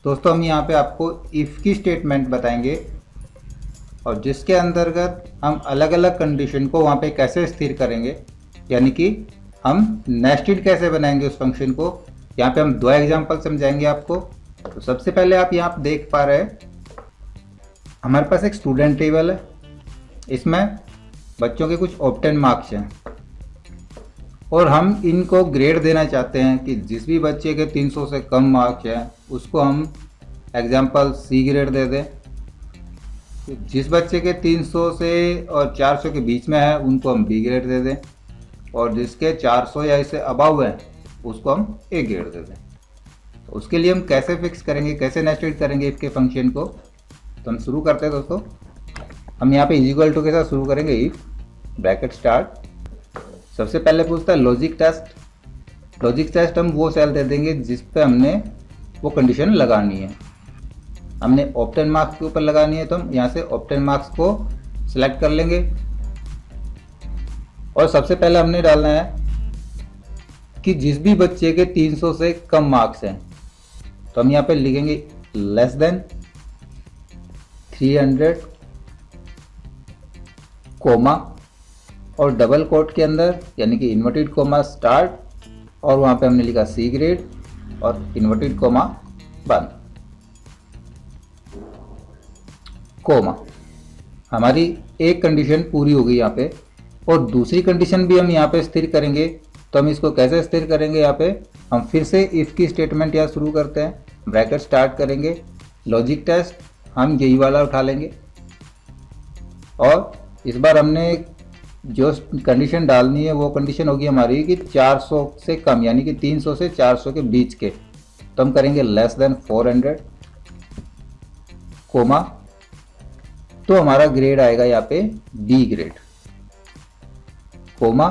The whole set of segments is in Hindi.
दोस्तों हम यहाँ पे आपको इफ़ की स्टेटमेंट बताएंगे और जिसके अंतर्गत हम अलग अलग कंडीशन को वहाँ पे कैसे स्थिर करेंगे, यानी कि हम नेस्टेड कैसे बनाएंगे उस फंक्शन को। यहाँ पे हम दो एग्जांपल समझाएंगे आपको। तो सबसे पहले आप यहाँ देख पा रहे हैं हमारे पास एक स्टूडेंट टेबल है, इसमें बच्चों के कुछ ऑब्टेन मार्क्स हैं और हम इनको ग्रेड देना चाहते हैं कि जिस भी बच्चे के 300 से कम मार्क्स हैं उसको हम एग्जाम्पल सी ग्रेड दे दें, जिस बच्चे के 300 से और 400 के बीच में है उनको हम बी ग्रेड दे दें और जिसके 400 या इससे अबव है उसको हम ए ग्रेड दे दें। तो उसके लिए हम कैसे फिक्स करेंगे, कैसे नेस्टेड करेंगे इसके फंक्शन को, तो हम शुरू करते हैं दोस्तों। हम यहाँ पे इज इक्वल टू के साथ शुरू करेंगे इफ ब्रैकेट स्टार्ट। सबसे पहले पूछता है लॉजिक टेस्ट। लॉजिक टेस्ट हम वो सेल दे देंगे जिस पे हमने वो कंडीशन लगानी है। हमने ऑब्टेन मार्क्स के ऊपर लगानी है तो हम यहाँ से ऑब्टेन मार्क्स को सिलेक्ट कर लेंगे और सबसे पहले हमने डालना है कि जिस भी बच्चे के 300 से कम मार्क्स हैं तो हम यहाँ पे लिखेंगे लेस देन 300 कोमा और डबल कोट के अंदर यानी कि इन्वर्टेड कोमा स्टार्ट और वहाँ पे हमने लिखा सी ग्रेड और इन्वर्टेड कोमा बंद कोमा। हमारी एक कंडीशन पूरी हो गई यहाँ पे और दूसरी कंडीशन भी हम यहाँ पे स्थिर करेंगे। तो हम इसको कैसे स्थिर करेंगे, यहाँ पे हम फिर से इफ़ की स्टेटमेंट यहाँ शुरू करते हैं, ब्रैकेट स्टार्ट करेंगे, लॉजिक टेस्ट हम यही वाला उठा लेंगे और इस बार हमने जो कंडीशन डालनी है वो कंडीशन होगी हमारी कि 400 से कम यानी कि 300 से 400 के बीच के। तो हम करेंगे लेस देन 400 कोमा, तो हमारा ग्रेड आएगा यहाँ पे बी ग्रेड कोमा।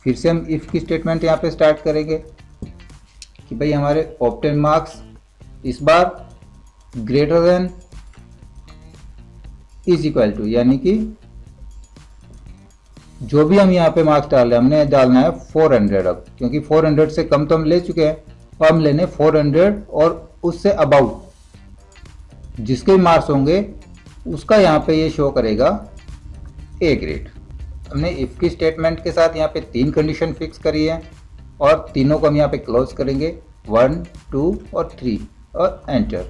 फिर से हम इफ की स्टेटमेंट यहाँ पे स्टार्ट करेंगे कि भाई हमारे ऑब्टेन मार्क्स इस बार greater than is equal to, यानी कि जो भी हम यहाँ पे मार्क्स डाल रहे हैं हमने डालना है 400 अब, क्योंकि 400 से कम तो हम ले चुके हैं और हम लेने 400 और उससे अबाउ जिसके भी मार्क्स होंगे उसका यहाँ पे ये शो करेगा ए ग्रेड। हमने इफ की स्टेटमेंट के साथ यहाँ पे 3 कंडीशन फिक्स करी है और तीनों को हम यहाँ पे क्लोज करेंगे 1, 2 और 3 और एंटर।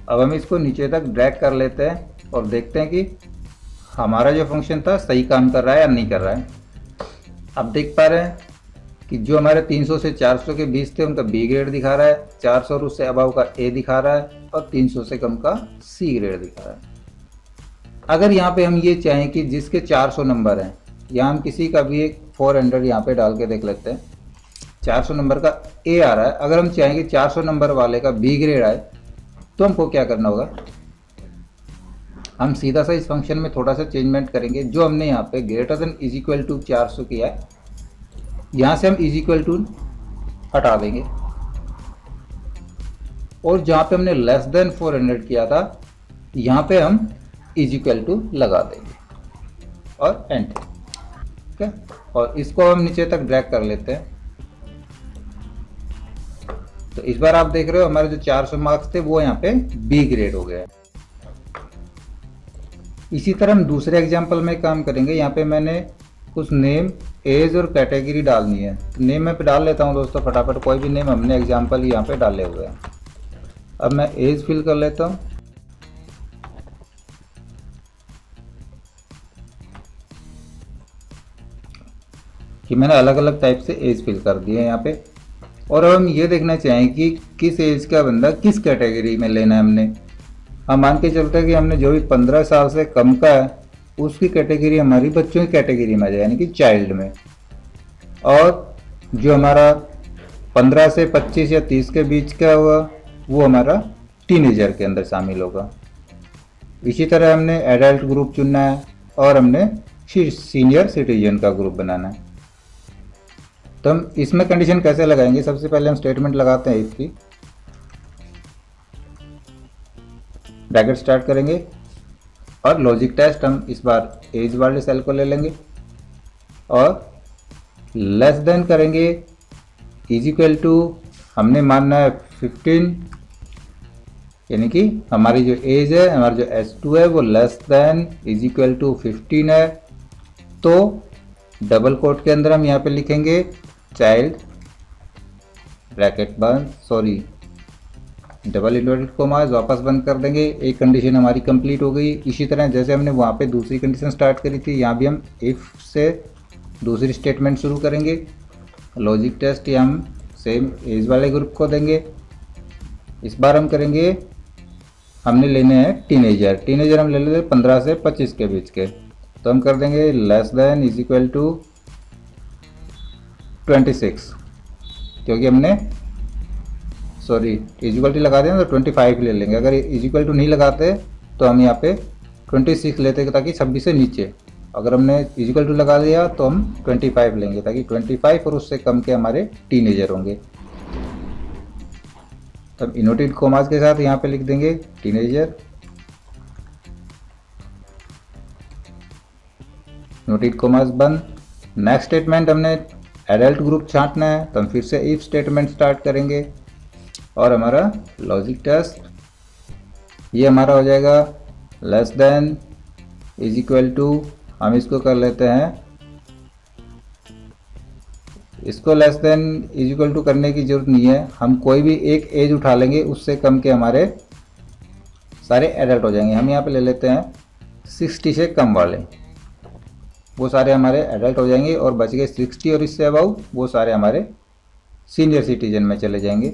अब हम इसको नीचे तक ड्रैग कर लेते हैं और देखते हैं कि हमारा जो फंक्शन था सही काम कर रहा है या नहीं कर रहा है। आप देख पा रहे हैं कि जो हमारे 300 से 400 के बीच थे उनका बी ग्रेड दिखा रहा है, 400 और उससे अबाव का ए दिखा रहा है और 300 से कम का सी ग्रेड दिखा रहा है। अगर यहाँ पे हम ये चाहें कि जिसके 400 नंबर हैं, यहाँ हम किसी का भी एक 400 यहाँ पे डाल के देख लेते हैं, 400 नंबर का ए आ रहा है। अगर हम चाहें कि 400 नंबर वाले का बी ग्रेड आए तो हमको क्या करना होगा, हम सीधा सा इस फंक्शन में थोड़ा सा चेंजमेंट करेंगे। जो हमने यहाँ पे greater than is equal to 400 किया है, यहाँ से हम इज इक्वल टू हटा देंगे और जहाँ पे हमने लेस देन 400 किया था यहाँ पे हम इज इक्वल टू लगा देंगे और एंटर। ठीक है, और इसको हम नीचे तक ड्रैग कर लेते हैं। तो इस बार आप देख रहे हो हमारे जो 400 मार्क्स थे वो यहाँ पे बी ग्रेड हो गया है। इसी तरह हम दूसरे एग्जाम्पल में काम करेंगे। यहाँ पे मैंने कुछ नेम, एज और कैटेगरी डालनी है। तो नेम मैं पे डाल लेता हूँ दोस्तों फटाफट, कोई भी नेम हमने एग्जाम्पल यहाँ पे डाले हुए हैं। अब मैं एज फिल कर लेता हूँ। कि मैंने अलग अलग टाइप से एज फिल कर दिए हैं यहाँ पे। और अब हम ये देखना चाहें कि किस एज का बंदा किस कैटेगरी में लेना है हमने। हम मान के चलते हैं कि हमने जो भी 15 साल से कम का है उसकी कैटेगरी हमारी बच्चों की कैटेगरी में आ जाए, यानी कि चाइल्ड में। और जो हमारा 15 से 25 या 30 के बीच का होगा वो हमारा टीनेजर के अंदर शामिल होगा। इसी तरह हमने एडल्ट ग्रुप चुनना है और हमने सीनियर सिटीजन का ग्रुप बनाना है। तो हम इसमें कंडीशन कैसे लगाएंगे, सबसे पहले हम स्टेटमेंट लगाते हैं इफ की। ब्रैकेट स्टार्ट करेंगे और लॉजिक टेस्ट हम इस बार एज वाले सेल को ले लेंगे और लेस देन करेंगे इज इक्वल टू, हमने मानना है 15 यानी कि हमारी जो एज है, हमारा जो S2 है वो less than is equal to 15 है। तो डबल कोट के अंदर हम यहाँ पे लिखेंगे चाइल्ड ब्रैकेट बंद, सॉरी डबल इन्वर्टेड कोमास वापस बंद कर देंगे। एक कंडीशन हमारी कंप्लीट हो गई। इसी तरह जैसे हमने वहाँ पे दूसरी कंडीशन स्टार्ट करी थी, यहाँ भी हम इफ़ से दूसरी स्टेटमेंट शुरू करेंगे। लॉजिक टेस्ट या हम सेम एज वाले ग्रुप को देंगे। इस बार हम करेंगे, हमने लेने हैं टीनेजर हम ले लेते 15 से 25 के बीच के। तो हम कर देंगे less than is equal to 26, क्योंकि हमने सॉरी इजिक्वल टू लगा दें तो 25 ले लेंगे। अगर इजिक्वल टू नहीं लगाते तो हम यहाँ पे 26 लेते ताकि 26 से नीचे। अगर हमने इजिक्वल टू लगा दिया तो हम 25 लेंगे ताकि 25 और उससे कम के हमारे टीनेजर होंगे। तब इनवर्टेड कोमास के साथ यहाँ पे लिख देंगे टीनेजर, इनवर्टेड कोमास बंद। नेक्स्ट स्टेटमेंट हमने एडल्ट ग्रुप छांटना है, तो हम फिर से इफ स्टेटमेंट स्टार्ट करेंगे और हमारा लॉजिक टेस्ट ये हमारा हो जाएगा less than is equal to, हम इसको कर लेते हैं, इसको less than is equal to करने की जरूरत नहीं है। हम कोई भी एक एज उठा लेंगे, उससे कम के हमारे सारे एडल्ट हो जाएंगे। हम यहाँ पे ले लेते हैं 60 से कम वाले, वो सारे हमारे एडल्ट हो जाएंगे और बच गए 60 और इससे अबाउ वो सारे हमारे सीनियर सिटीजन में चले जाएंगे।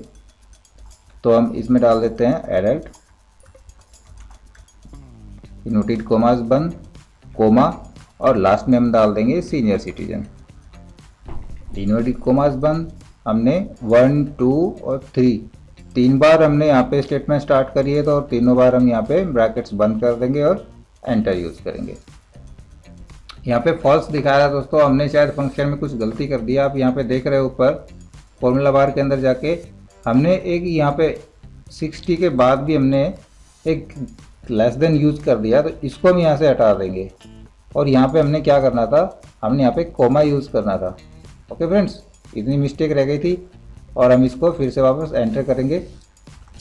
तो हम इसमें डाल देते हैं एडल्ट, इनवर्टेड कोमास बंद, कोमा और लास्ट में हम डाल देंगे सीनियर सिटीजन। इनवर्टेड कोमास बंद, हमने 1 2 और 3 बार हमने यहाँ पे स्टेटमेंट स्टार्ट करी है, तो और तीनों बार हम यहाँ पे ब्रैकेट्स बंद कर देंगे और एंटर यूज करेंगे। यहाँ पे फॉल्स दिखा रहा है दोस्तों, हमने शायद फंक्शन में कुछ गलती कर दिया। आप यहाँ पे देख रहे हो ऊपर फॉर्मूला बार के अंदर जाके हमने एक यहाँ पे 60 के बाद भी हमने एक लेस देन यूज कर दिया, तो इसको हम यहाँ से हटा देंगे। और यहाँ पे हमने क्या करना था, हमने यहाँ पे कोमा यूज करना था। ओके फ्रेंड्स, इतनी मिस्टेक रह गई थी और हम इसको फिर से वापस एंटर करेंगे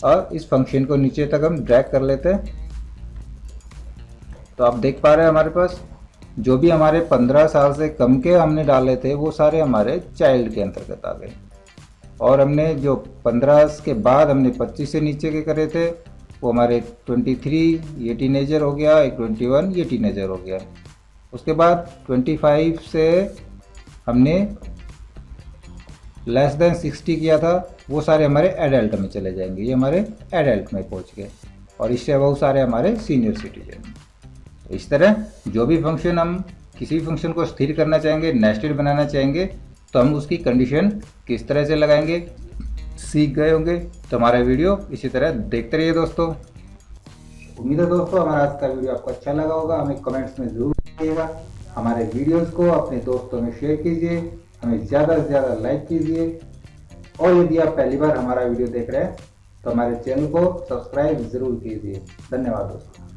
और इस फंक्शन को नीचे तक हम ड्रैग कर लेते हैं। तो आप देख पा रहे हैं हमारे पास जो भी हमारे 15 साल से कम के हमने डाले थे वो सारे हमारे चाइल्ड के अंतर्गत आ गए, और हमने जो 15 के बाद हमने 25 से नीचे के करे थे वो हमारे 23 ये टीनेजर हो गया, एक 21 ये टीनेजर हो गया। उसके बाद 25 से हमने लेस देन 60 किया था, वो सारे हमारे एडल्ट में चले जाएंगे, ये हमारे एडल्ट में पहुंच गए, और इससे बहुत सारे हमारे सीनियर सिटीजन। तो इस तरह जो भी फंक्शन हम किसी भी फंक्शन को स्थिर करना चाहेंगे, नेस्टेड बनाना चाहेंगे, तो हम उसकी कंडीशन किस तरह से लगाएंगे सीख गए होंगे। तो हमारा वीडियो इसी तरह देखते रहिए दोस्तों। उम्मीद है दोस्तों हमारा आज का वीडियो आपको अच्छा लगा होगा। हमें कमेंट्स में जरूर बताइएगा। हमारे वीडियोस को अपने दोस्तों में शेयर कीजिए, हमें ज़्यादा से ज़्यादा लाइक कीजिए, और यदि आप पहली बार हमारा वीडियो देख रहे हैं तो हमारे चैनल को सब्सक्राइब जरूर कीजिए। धन्यवाद दोस्तों।